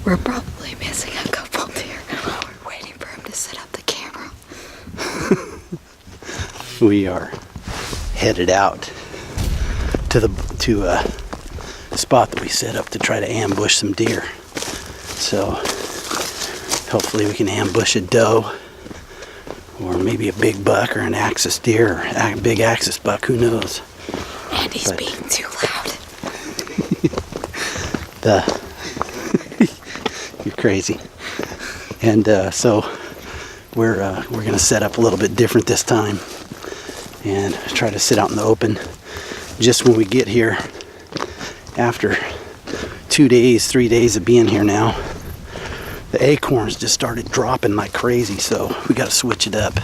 We're probably missing a couple deer. We're waiting for him to set up the camera. We are headed out to a spot that we set up to try to ambush some deer. So hopefully we can ambush a doe, or maybe a big buck, or an axis deer, or a big axis buck, who knows. And he's being too loud. You're crazy. And so we're gonna set up a little bit different this time and try to sit out in the open. Just when we get here, after 2 days, 3 days of being here now, the acorns just started dropping like crazy, so we got to switch it up.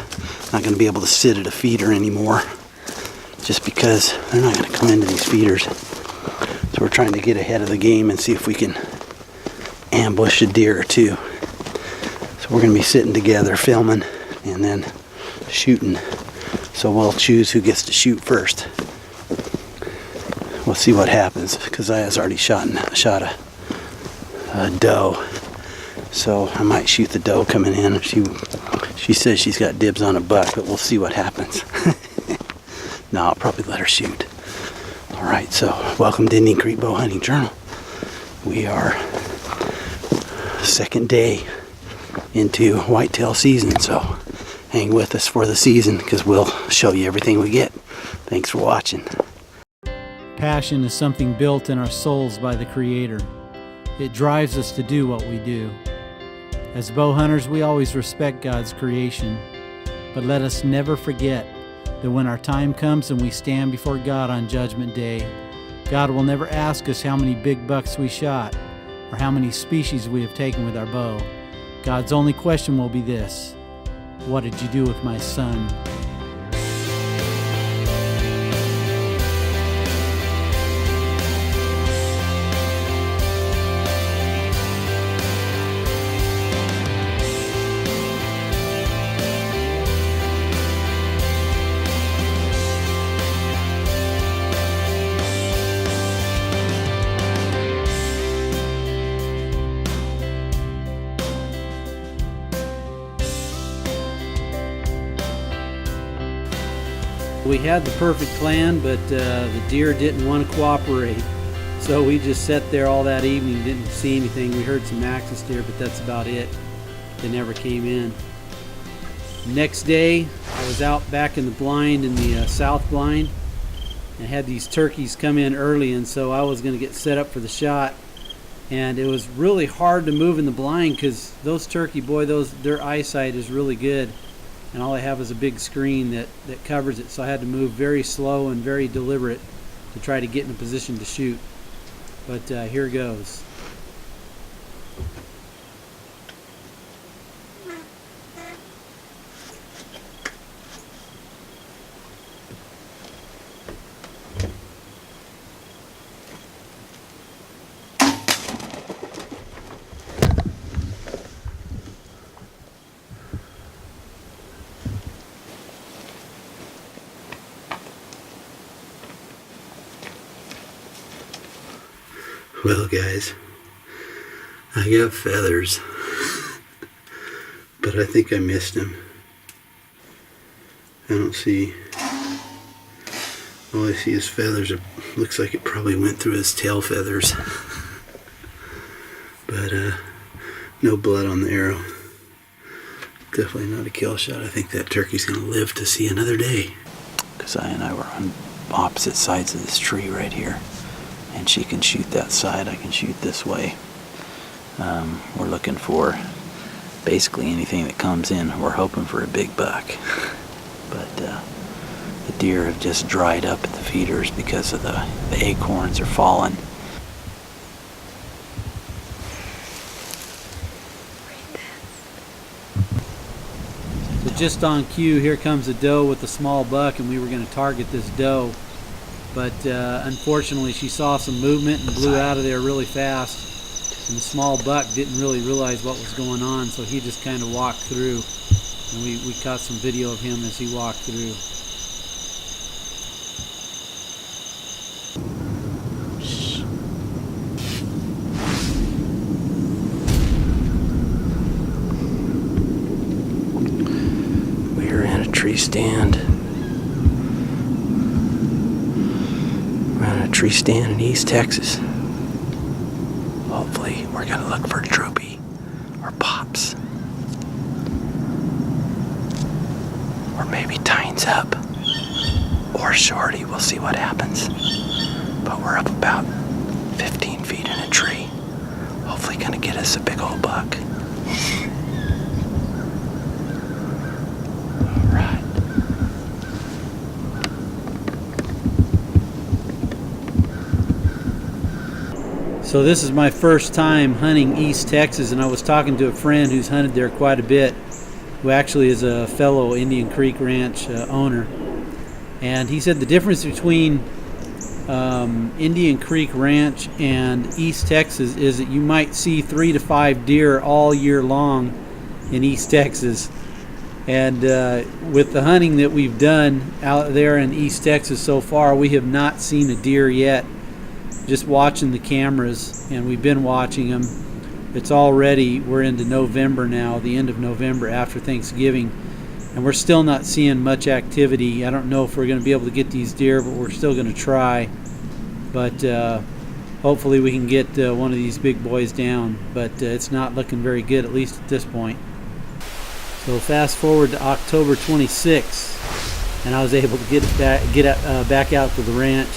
Not going to be able to sit at a feeder anymore, just because they're not going to come into these feeders. So we're trying to get ahead of the game and see if we can ambush a deer or two. So we're going to be sitting together filming and then shooting. So we'll choose who gets to shoot first. We'll see what happens, because I has already shot a doe. So I might shoot the doe coming in. She says she's got dibs on a buck, but we'll see what happens. No, I'll probably let her shoot. Alright, so welcome to Indian Creek Bow Hunting Journal. We are second day into whitetail season, so hang with us for the season, because we'll show you everything we get. Thanks for watching. Passion is something built in our souls by the Creator. It drives us to do what we do. As bow hunters, we always respect God's creation, but let us never forget that when our time comes and we stand before God on Judgment Day, God will never ask us how many big bucks we shot or how many species we have taken with our bow. God's only question will be this: what did you do with my son? We had the perfect plan, but the deer didn't want to cooperate. So we just sat there all that evening, didn't see anything. We heard some axis deer, but that's about it. They never came in. Next day, I was out back in the blind, in the south blind, and had these turkeys come in early, and so I was going to get set up for the shot. And it was really hard to move in the blind, because those turkey, boy, their eyesight is really good. And all I have is a big screen that covers it, so I had to move very slow and very deliberate to try to get in a position to shoot. But here goes. Well, guys, I got feathers, but I think I missed him. I don't see, all I see is feathers. It looks like it probably went through his tail feathers, but no blood on the arrow. Definitely not a kill shot. I think that turkey's gonna live to see another day. Kasai and I were on opposite sides of this tree right here. And she can shoot that side, I can shoot this way. We're looking for basically anything that comes in. We're hoping for a big buck. But the deer have just dried up at the feeders because of the acorns are falling. So just on cue, here comes a doe with a small buck, and we were going to target this doe. But unfortunately, she saw some movement and blew out of there really fast. And the small buck didn't really realize what was going on, so he just kind of walked through. And we caught some video of him as he walked through. tree stand. We're on a tree stand in East Texas. Hopefully we're gonna look for Droopy or Pops. Or maybe Tines up. Or Shorty, we'll see what happens. But we're up about 15 feet in a tree. Hopefully gonna get us a big old buck. Alright. So this is my first time hunting East Texas, and I was talking to a friend who's hunted there quite a bit, who actually is a fellow Indian Creek Ranch owner. And he said the difference between Indian Creek Ranch and East Texas is that you might see 3 to 5 deer all year long in East Texas. And with the hunting that we've done out there in East Texas so far, we have not seen a deer yet. Just watching the cameras, and we've been watching them. It's already, we're into November now, the end of November after Thanksgiving, and we're still not seeing much activity. I don't know if we're going to be able to get these deer, but we're still going to try. But hopefully we can get one of these big boys down, but it's not looking very good, at least at this point. So fast forward to October 26th, and I was able to get back out to the ranch.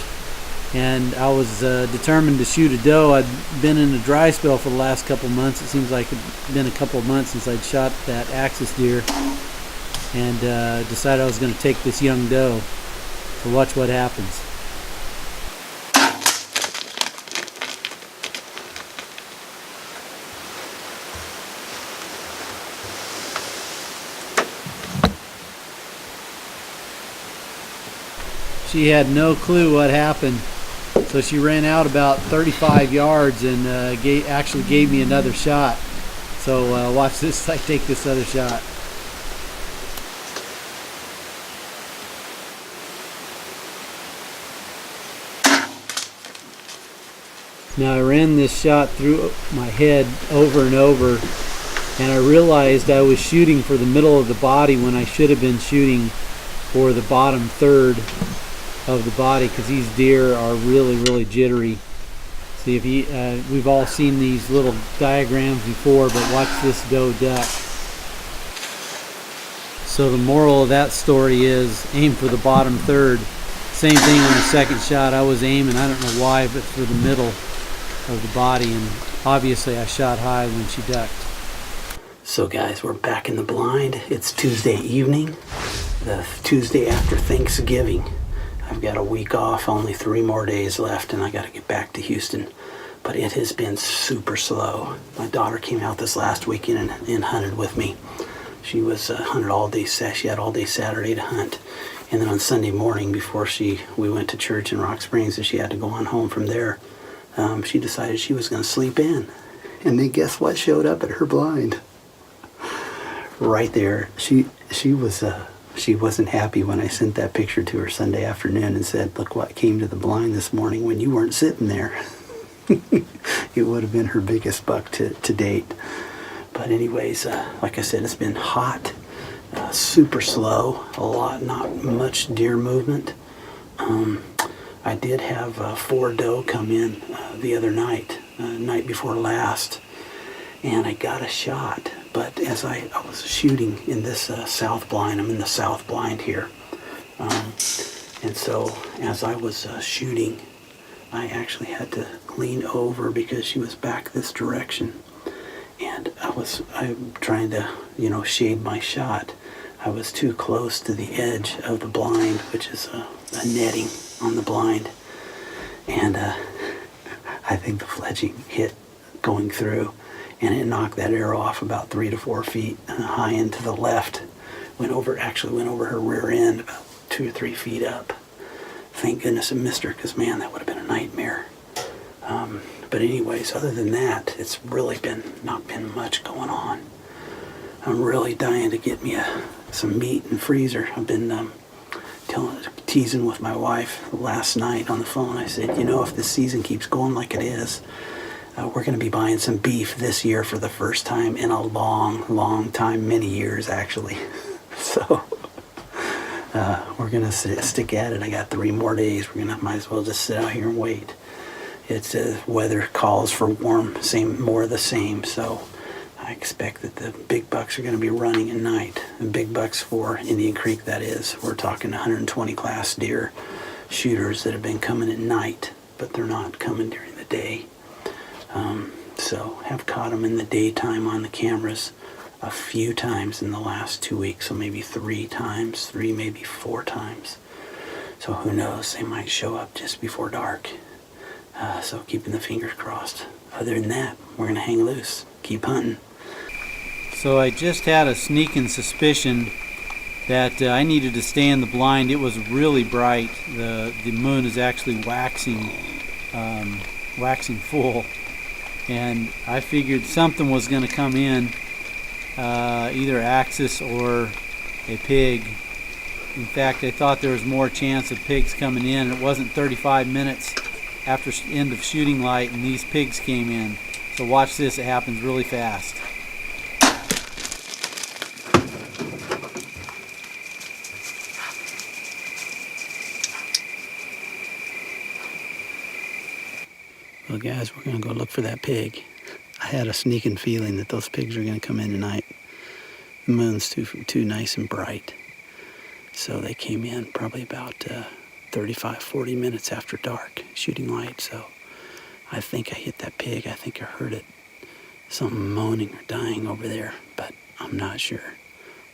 And I was determined to shoot a doe. I'd been in a dry spell for the last couple of months. It seems like it's been a couple of months since I'd shot that axis deer, and decided I was going to take this young doe. So watch what happens. She had no clue what happened. So she ran out about 35 yards and actually gave me another shot. So watch this, I take this other shot. Now I ran this shot through my head over and over, and I realized I was shooting for the middle of the body when I should have been shooting for the bottom third of the body, because these deer are really jittery. See, if you we've all seen these little diagrams before, but watch this doe duck. So the moral of that story is aim for the bottom third. Same thing on the second shot. I was aiming, I don't know why, but for the middle of the body, and obviously I shot high when she ducked. So guys, we're back in the blind. It's Tuesday evening, the Tuesday after Thanksgiving. I've got a week off, only 3 more days left, and I got to get back to Houston. But it has been super slow. My daughter came out this last weekend and hunted with me. She was hunted all day. She had all day Saturday to hunt, and then on Sunday morning, before we went to church in Rocksprings, and she had to go on home from there. She decided she was going to sleep in, and then guess what showed up at her blind? Right there, she wasn't happy when I sent that picture to her Sunday afternoon and said, look what came to the blind this morning when you weren't sitting there. It would have been her biggest buck to date. But anyways, like I said, it's been hot, super slow, not much deer movement. I did have 4 doe come in the other night, night before last, and I got a shot. But as I was shooting in this south blind, I'm in the south blind here, and so as I was shooting, I actually had to lean over because she was back this direction, and I'm trying to, shade my shot. I was too close to the edge of the blind, which is a netting on the blind, and I think the fledging hit going through, and it knocked that arrow off about 3 to 4 feet high into the left. Went over her rear end about 2 or 3 feet up. Thank goodness I missed her, because man, that would have been a nightmare. But anyways, other than that, it's really not been much going on. I'm really dying to get me some meat in the freezer. I've been teasing with my wife last night on the phone. I said, if this season keeps going like it is, we're going to be buying some beef this year for the first time in a long time, many years actually. So we're gonna stick at it. I got 3 more days. We're gonna might as well just sit out here and wait. It's weather calls for warm, more of the same. So I expect that the big bucks are going to be running at night. The big bucks for Indian Creek, that is. We're talking 120 class deer shooters that have been coming at night, but they're not coming during the day. So have caught them in the daytime on the cameras a few times in the last 2 weeks. So maybe 3 times, maybe 4 times. So who knows? They might show up just before dark. So keeping the fingers crossed. Other than that, we're going to hang loose. Keep hunting. So I just had a sneaking suspicion that I needed to stay in the blind. It was really bright. The moon is actually waxing full, and I figured something was going to come in, either axis or a pig. In fact, I thought there was more chance of pigs coming in. It wasn't 35 minutes after end of shooting light, and these pigs came in. So watch this. It happens really fast. Well, guys, we're going to go look for that pig. I had a sneaking feeling that those pigs are going to come in tonight. The moon's too nice and bright. So they came in probably about 35, 40 minutes after dark, shooting light. So I think I hit that pig. I think I heard it. Something moaning or dying over there, but I'm not sure.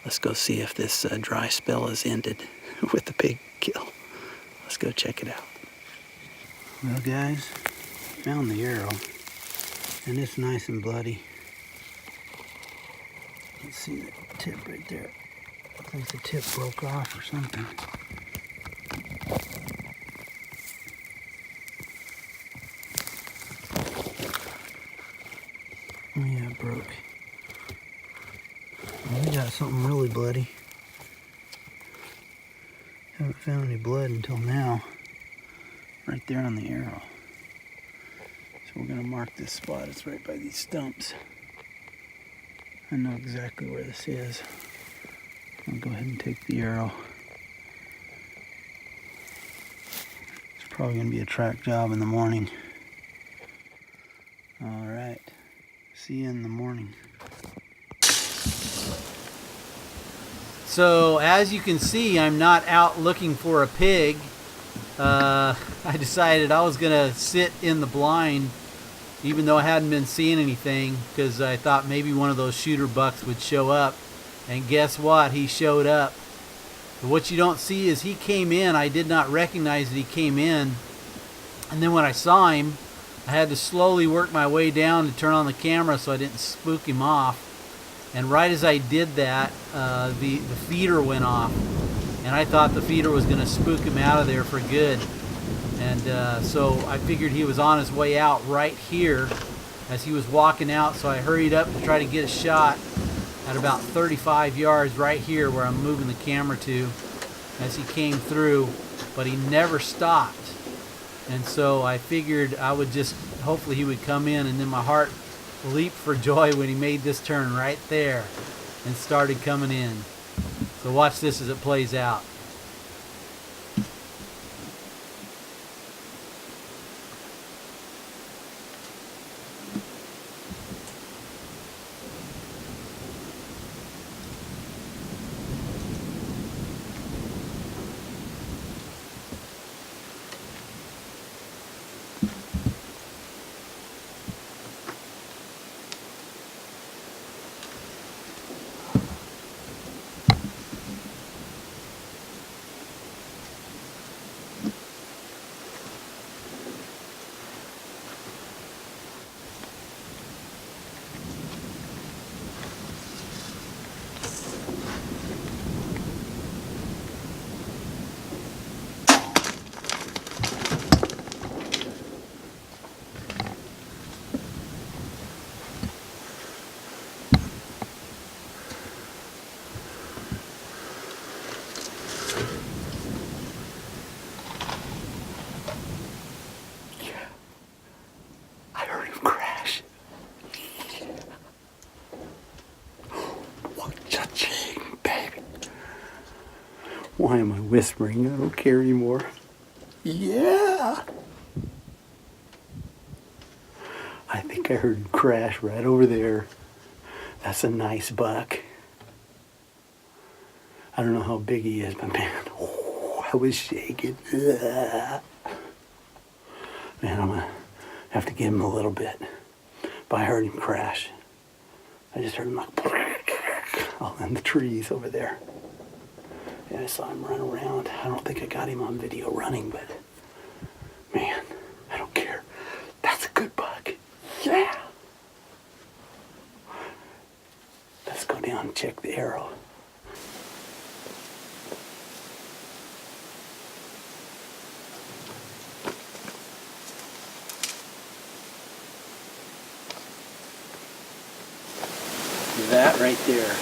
Let's go see if this dry spell has ended with the pig kill. Let's go check it out. Well, guys, found the arrow, and it's nice and bloody. Let's see the tip right there. Looks like the tip broke off or something. Oh yeah, it broke. Well, we got something really bloody. Haven't found any blood until now. Right there on the arrow. So we're gonna mark this spot. It's right by these stumps. I know exactly where this is. I'll go ahead and take the arrow. It's probably gonna be a track job in the morning. All right. See you in the morning. So as you can see, I'm not out looking for a pig. I decided I was gonna sit in the blind even though I hadn't been seeing anything, because I thought maybe one of those shooter bucks would show up. And guess what? He showed up. But what you don't see is he came in. I did not recognize that he came in. And then when I saw him, I had to slowly work my way down to turn on the camera so I didn't spook him off. And right as I did that, the feeder went off. And I thought the feeder was going to spook him out of there for good. And so I figured he was on his way out right here as he was walking out. So I hurried up to try to get a shot at about 35 yards right here where I'm moving the camera to as he came through. But he never stopped. And so I figured I would just, hopefully he would come in, and then my heart leaped for joy when he made this turn right there and started coming in. So watch this as it plays out. Why am I whispering? I don't care anymore. Yeah! I think I heard him crash right over there. That's a nice buck. I don't know how big he is, but man, oh, I was shaking. Man, I'm gonna have to give him a little bit. But I heard him crash. I just heard him like all in the trees over there. Yeah, I saw him run around. I don't think I got him on video running, but man, I don't care. That's a good buck. Yeah! Let's go down and check the arrow. That right there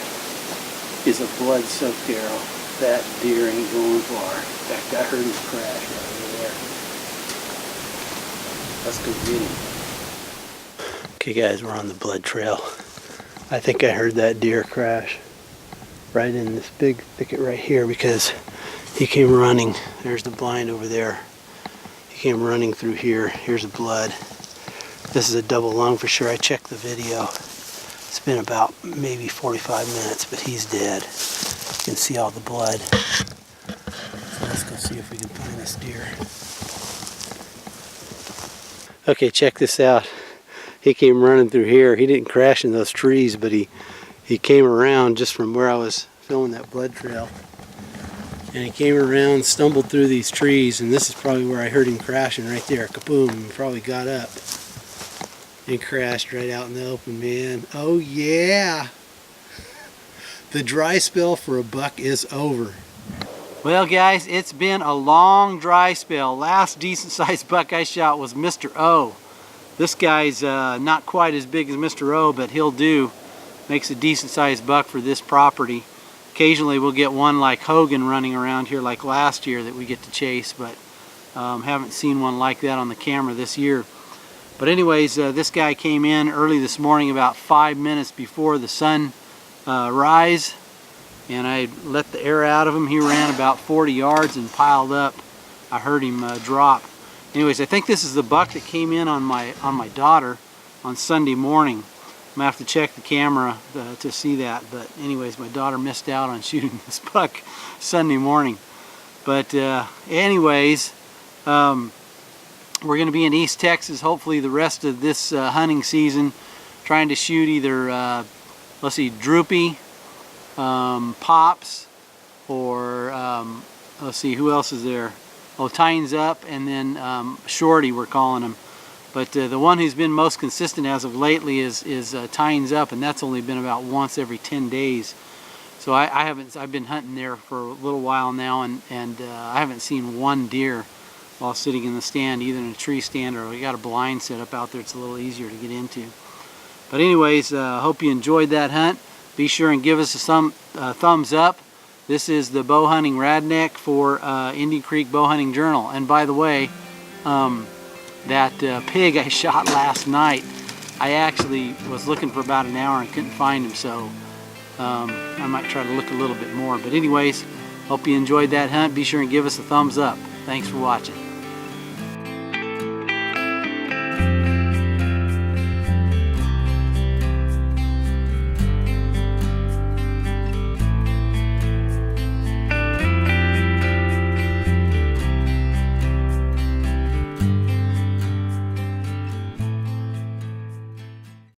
is a blood-soaked arrow. That deer ain't going far. In fact, I heard him crash right over there. Let's go get him. Okay guys, we're on the blood trail. I think I heard that deer crash right in this big thicket right here because he came running. There's the blind over there. He came running through here. Here's the blood. This is a double lung for sure. I checked the video. It's been about maybe 45 minutes, but he's dead. You can see all the blood. So let's go see if we can find this deer. Okay, check this out. He came running through here. He didn't crash in those trees, but he came around just from where I was filming that blood trail. And he came around, stumbled through these trees, and this is probably where I heard him crashing right there. Kaboom! He probably got up and crashed right out in the open, man. Oh yeah! The dry spell for a buck is over. Well guys, it's been a long dry spell. Last decent sized buck I shot was Mr. O. This guy's not quite as big as Mr. O, but he'll do. Makes a decent sized buck for this property. Occasionally we'll get one like Hogan running around here like last year that we get to chase, but haven't seen one like that on the camera this year. But anyways, this guy came in early this morning about 5 minutes before the sun rise, and I let the air out of him. He ran about 40 yards and piled up. I heard him drop. Anyways, I think this is the buck that came in on my daughter on Sunday morning. I'm gonna have to check the camera to see that. But anyways, my daughter missed out on shooting this buck Sunday morning. But anyways, we're going to be in East Texas hopefully the rest of this hunting season, trying to shoot either, let's see, droopy, pops, or let's see, who else is there? Oh, tines up, and then shorty, we're calling them. But the one who's been most consistent as of lately is tines up, and that's only been about once every 10 days. So I've been hunting there for a little while now, and I haven't seen one deer while sitting in the stand, either in a tree stand or we got a blind set up out there. It's a little easier to get into. But anyways, hope you enjoyed that hunt. Be sure and give us some thumbs up. This is the bow hunting radneck for Indian Creek Bow Hunting Journal. And by the way, that pig I shot last night, I actually was looking for about an hour and couldn't find him, so I might try to look a little bit more. But anyways, hope you enjoyed that hunt. Be sure and give us a thumbs up. Thanks for watching.